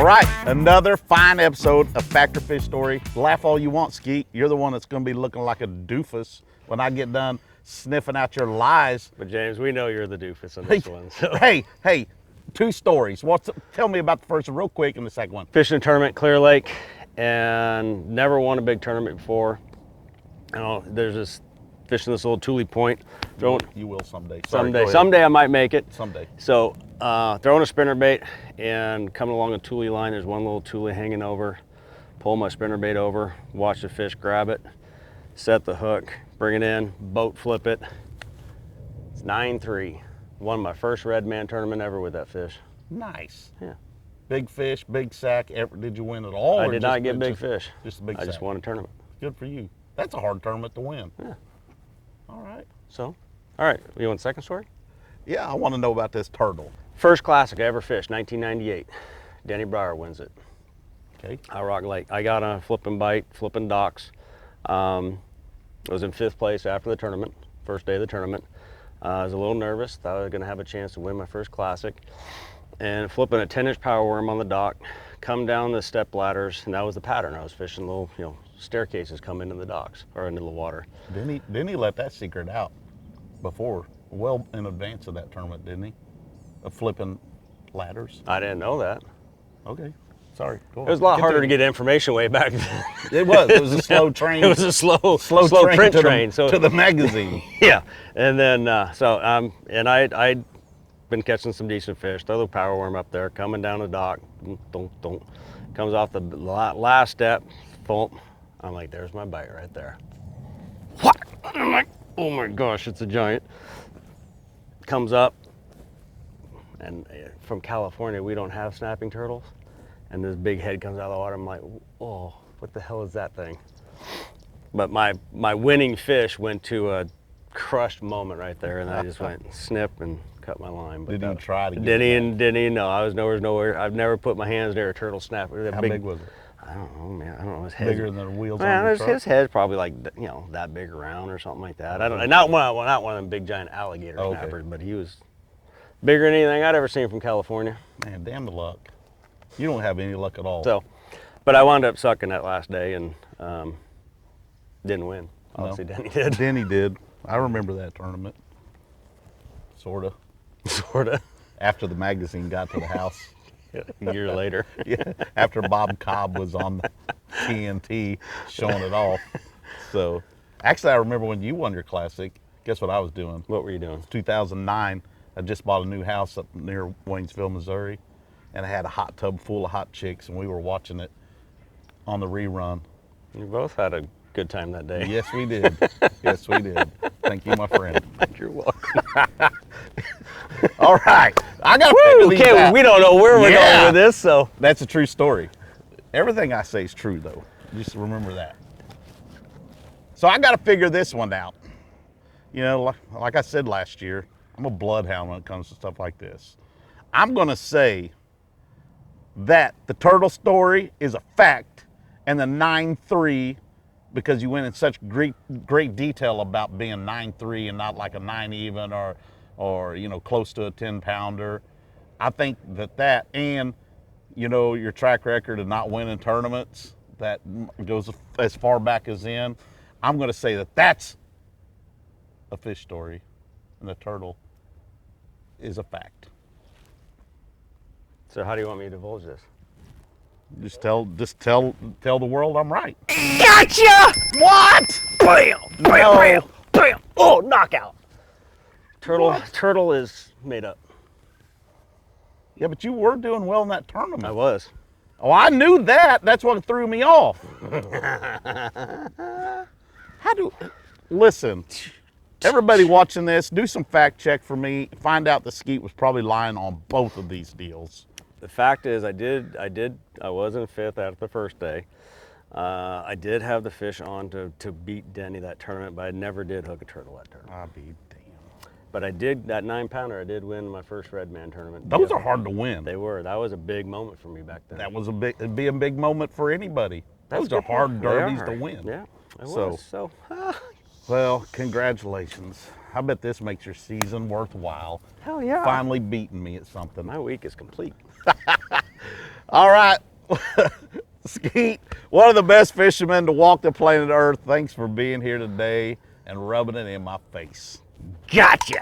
All right, another fine episode of Factor Fish Story. Laugh all you want, Skeet. You're the one that's going to be looking like a doofus when I get done sniffing out your lies. But James, we know you're the doofus on this one. So. Hey, two stories. Tell me about the first one real quick and the second one. Fishing a tournament, Clear Lake, and never won a big tournament before. There's this fishing this little Thule point. You will someday. Someday I might make it. Someday. So throwing a spinnerbait and coming along a Thule line. There's one little Thule hanging over. Pull my spinnerbait over, watch the fish grab it, set the hook, bring it in, boat flip it. It's 9-3. Won my first red man tournament ever with that fish. Nice. Yeah. Big fish, big sack. Did you win it all? I did not get big fish. Just a big sack. I just won a tournament. Good for you. That's a hard tournament to win. Yeah. All right. So, all right. You want the second story? Yeah, I want to know about this turtle. First classic I ever fished, 1998. Denny Breyer wins it. Okay. High Rock Lake. I got on a flipping bite, flipping docks. I was in 5th place after the tournament, first day of the tournament. I was a little nervous, thought I was going to have a chance to win my first classic. And flipping a 10-inch power worm on the dock, come down the step ladders, and that was the pattern. I was fishing little, staircases come into the docks or into the water. Didn't he let that secret out before, well in advance of that tournament, didn't he? Of flipping ladders. I didn't know that. Okay. Sorry. It was a lot harder to get information way back then. It was. It was a slow train. It was a slow print train. To the magazine. Yeah. And then, and I'd been catching some decent fish. Throw the power worm up there, coming down the dock. Comes off the last step. Thump. I'm like, there's my bite right there. What? I'm like, oh my gosh, it's a giant. Comes up. And from California, we don't have snapping turtles. And this big head comes out of the water. I'm like, oh, what the hell is that thing? But my winning fish went to a crushed moment right there, and I just went snip and cut my line. But did he try to get it? Didn't he? No, I was nowhere. I've never put my hands near a turtle snapper. How big was it? I don't know, man. I don't know. His head bigger than the wheels on your truck? His head's probably like that big around or something like that. I don't know. Not one of them big giant alligator snappers, but he was bigger than anything I'd ever seen from California. Man, damn the luck. You don't have any luck at all. So, but I wound up sucking that last day and didn't win. Obviously, No. Denny did. Denny did. I remember that tournament. Sorta. After the magazine got to the house. A year later. Yeah. After Bob Cobb was on the TNT showing it off. So, actually, I remember when you won your classic. Guess what I was doing? What were you doing? 2009. I just bought a new house up near Waynesville, Missouri. And I had a hot tub full of hot chicks, and we were watching it on the rerun. You both had a good time that day. Yes, we did. Yes, we did. Thank you, my friend. You're welcome. All right. I got to figure these out. We don't know where we're going with this, so. That's a true story. Everything I say is true, though. Just remember that. So I got to figure this one out. Like I said last year, I'm a bloodhound when it comes to stuff like this. I'm going to say that the turtle story is a fact, and the 9-3, because you went in such great detail about being 9-3 and not like a 9 even or close to a 10-pounder. I think that and your track record of not winning tournaments that goes as far back as in. I'm going to say that that's a fish story, and the turtle is a fact. So how do you want me to divulge this? Just tell the world I'm right. Gotcha! What? Bam! No. Bam! Bam! Oh, knockout. Turtle is made up. Yeah, but you were doing well in that tournament. I was. Oh, I knew that. That's what threw me off. Listen, everybody watching this, do some fact check for me. Find out the Skeet was probably lying on both of these deals. The fact is, I was in 5th after the first day. I did have the fish on to beat Denny that tournament, but I never did hook a turtle that tournament. I'll be damned. But I did, that 9-pounder, I did win my first red man tournament. Those are hard to win. They were. That was a big moment for me back then. It'd be a big moment for anybody. Those are hard derbies to win. Yeah, it was. So, well, congratulations. I bet this makes your season worthwhile. Hell yeah. Finally beating me at something. My week is complete. All right. Skeet, one of the best fishermen to walk the planet Earth. Thanks for being here today and rubbing it in my face. Gotcha.